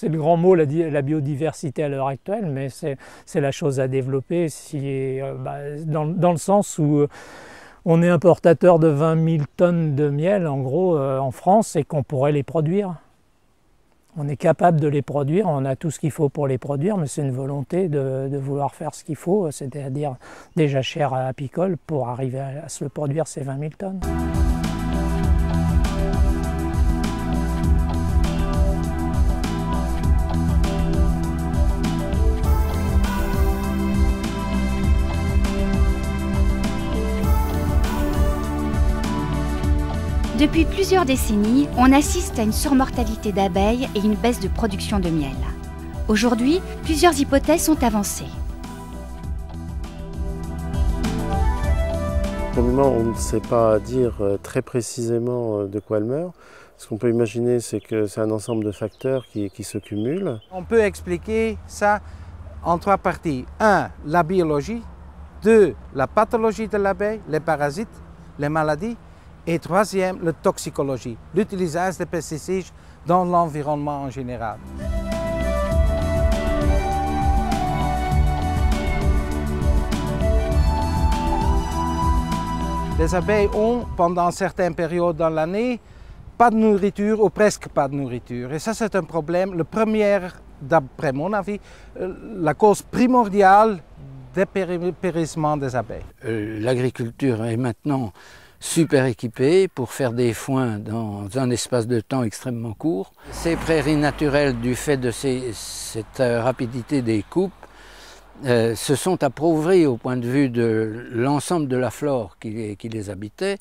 C'est le grand mot, la biodiversité à l'heure actuelle, mais c'est la chose à développer dans le sens où on est importateur de 20 000 tonnes de miel, en gros, en France, et qu'on pourrait les produire. On est capable de les produire, on a tout ce qu'il faut pour les produire, mais c'est une volonté de vouloir faire ce qu'il faut, c'est-à-dire des jachères apicoles pour arriver à se produire ces 20 000 tonnes. Depuis plusieurs décennies, on assiste à une surmortalité d'abeilles et une baisse de production de miel. Aujourd'hui, plusieurs hypothèses sont avancées. Pour le moment, on ne sait pas dire très précisément de quoi elle meurt. Ce qu'on peut imaginer, c'est que c'est un ensemble de facteurs qui se cumulent. On peut expliquer ça en trois parties. 1. La biologie. 2. La pathologie de l'abeille, les parasites, les maladies. Et troisième, la toxicologie, l'utilisation des pesticides dans l'environnement en général. Les abeilles ont, pendant certaines périodes dans l'année, pas de nourriture ou presque pas de nourriture. Et ça, c'est un problème. Le premier, d'après mon avis, la cause primordiale des périssements des abeilles. L'agriculture est maintenant super équipés pour faire des foins dans un espace de temps extrêmement court. Ces prairies naturelles, du fait de cette rapidité des coupes, se sont appauvries au point de vue de l'ensemble de la flore qui les habitait.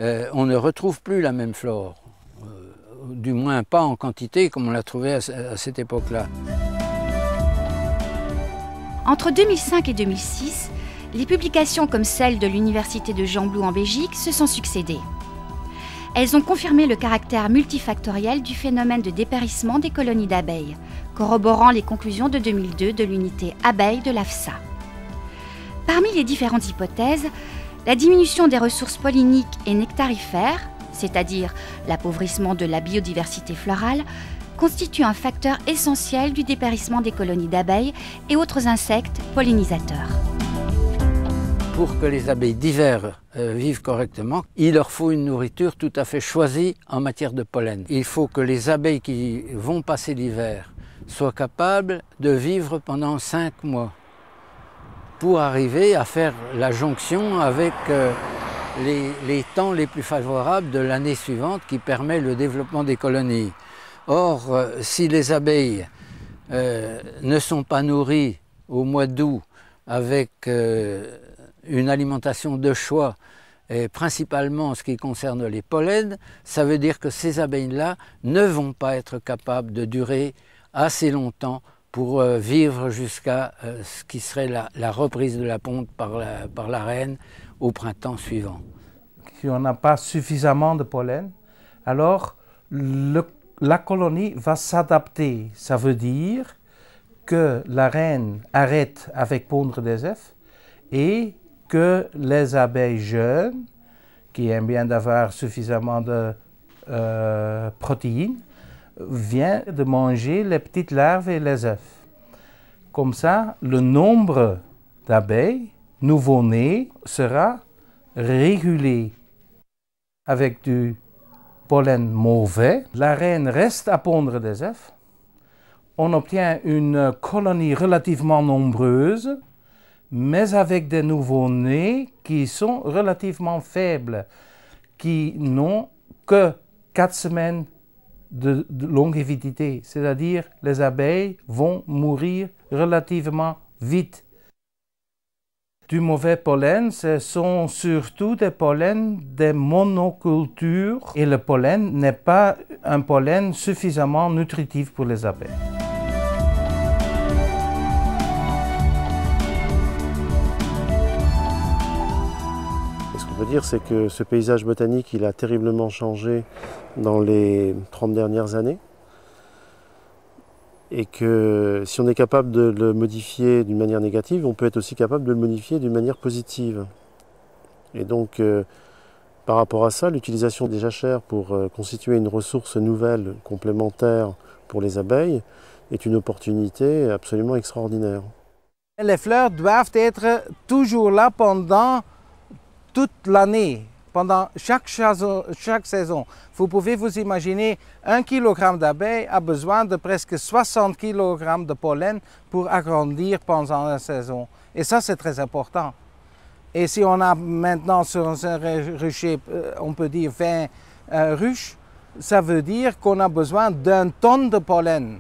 On ne retrouve plus la même flore, du moins pas en quantité comme on l'a trouvé à cette époque-là. Entre 2005 et 2006, les publications comme celle de l'Université de Gembloux en Belgique se sont succédées. Elles ont confirmé le caractère multifactoriel du phénomène de dépérissement des colonies d'abeilles, corroborant les conclusions de 2002 de l'unité abeilles de l'AFSA. Parmi les différentes hypothèses, la diminution des ressources polliniques et nectarifères, c'est-à-dire l'appauvrissement de la biodiversité florale, constitue un facteur essentiel du dépérissement des colonies d'abeilles et autres insectes pollinisateurs. Pour que les abeilles d'hiver vivent correctement, il leur faut une nourriture tout à fait choisie en matière de pollen. Il faut que les abeilles qui vont passer l'hiver soient capables de vivre pendant 5 mois pour arriver à faire la jonction avec les temps les plus favorables de l'année suivante qui permet le développement des colonies. Or, si les abeilles ne sont pas nourries au mois d'août avec une alimentation de choix, et principalement en ce qui concerne les pollens, ça veut dire que ces abeilles-là ne vont pas être capables de durer assez longtemps pour vivre jusqu'à ce qui serait la reprise de la ponte par la reine au printemps suivant. Si on n'a pas suffisamment de pollen, alors la colonie va s'adapter. Ça veut dire que la reine arrête avec pondre des œufs et que les abeilles jeunes, qui aiment bien d'avoir suffisamment de protéines, viennent de manger les petites larves et les œufs. Comme ça, le nombre d'abeilles nouveau-nées sera régulé. Avec du pollen mauvais, la reine reste à pondre des œufs. On obtient une colonie relativement nombreuse, mais avec des nouveau-nés qui sont relativement faibles, qui n'ont que 4 semaines de longévité, c'est-à-dire les abeilles vont mourir relativement vite. Du mauvais pollen, ce sont surtout des pollens des monocultures et le pollen n'est pas un pollen suffisamment nutritif pour les abeilles. Ce qu'on peut dire, c'est que ce paysage botanique, il a terriblement changé dans les 30 dernières années. Et que si on est capable de le modifier d'une manière négative, on peut être aussi capable de le modifier d'une manière positive. Et donc, par rapport à ça, l'utilisation des jachères pour constituer une ressource nouvelle, complémentaire pour les abeilles, est une opportunité absolument extraordinaire. Les fleurs doivent être toujours là pendant toute l'année, pendant chaque saison. Vous pouvez vous imaginer, 1 kg d'abeilles a besoin de presque 60 kg de pollen pour agrandir pendant la saison. Et ça, c'est très important. Et si on a maintenant sur un rucher, on peut dire 20 ruches, ça veut dire qu'on a besoin d'1 tonne de pollen.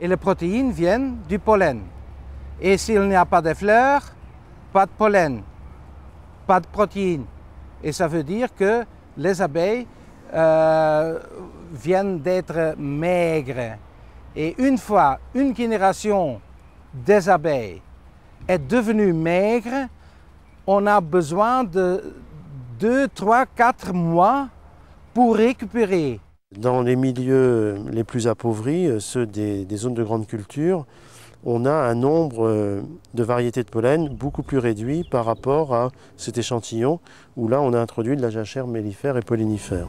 Et les protéines viennent du pollen. Et s'il n'y a pas de fleurs, pas de pollen, pas de protéines. Et ça veut dire que les abeilles viennent d'être maigres. Et une fois une génération des abeilles est devenue maigre, on a besoin de 2, 3, 4 mois pour récupérer. Dans les milieux les plus appauvris, ceux des zones de grande culture, on a un nombre de variétés de pollen beaucoup plus réduit par rapport à cet échantillon où là on a introduit de la jachère mellifère et pollinifère.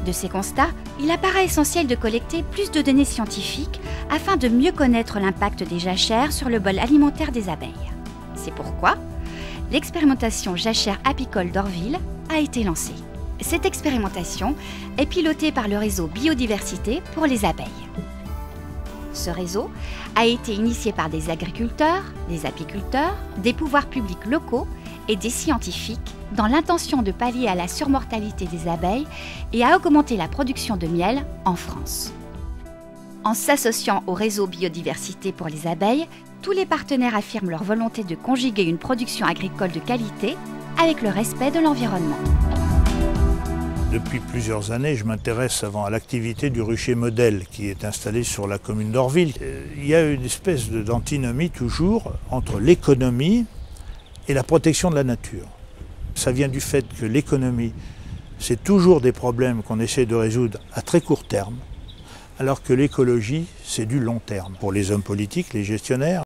De ces constats, il apparaît essentiel de collecter plus de données scientifiques afin de mieux connaître l'impact des jachères sur le bol alimentaire des abeilles. C'est pourquoi l'expérimentation jachère apicole d'Orville a été lancée. Cette expérimentation est pilotée par le réseau Biodiversité pour les abeilles. Ce réseau a été initié par des agriculteurs, des apiculteurs, des pouvoirs publics locaux et des scientifiques dans l'intention de pallier à la surmortalité des abeilles et à augmenter la production de miel en France. En s'associant au réseau Biodiversité pour les abeilles, tous les partenaires affirment leur volonté de conjuguer une production agricole de qualité avec le respect de l'environnement. Depuis plusieurs années, je m'intéresse à l'activité du rucher modèle qui est installé sur la commune d'Orville. Il y a une espèce d'antinomie toujours entre l'économie et la protection de la nature. Ça vient du fait que l'économie, c'est toujours des problèmes qu'on essaie de résoudre à très court terme, alors que l'écologie, c'est du long terme. Pour les hommes politiques, les gestionnaires,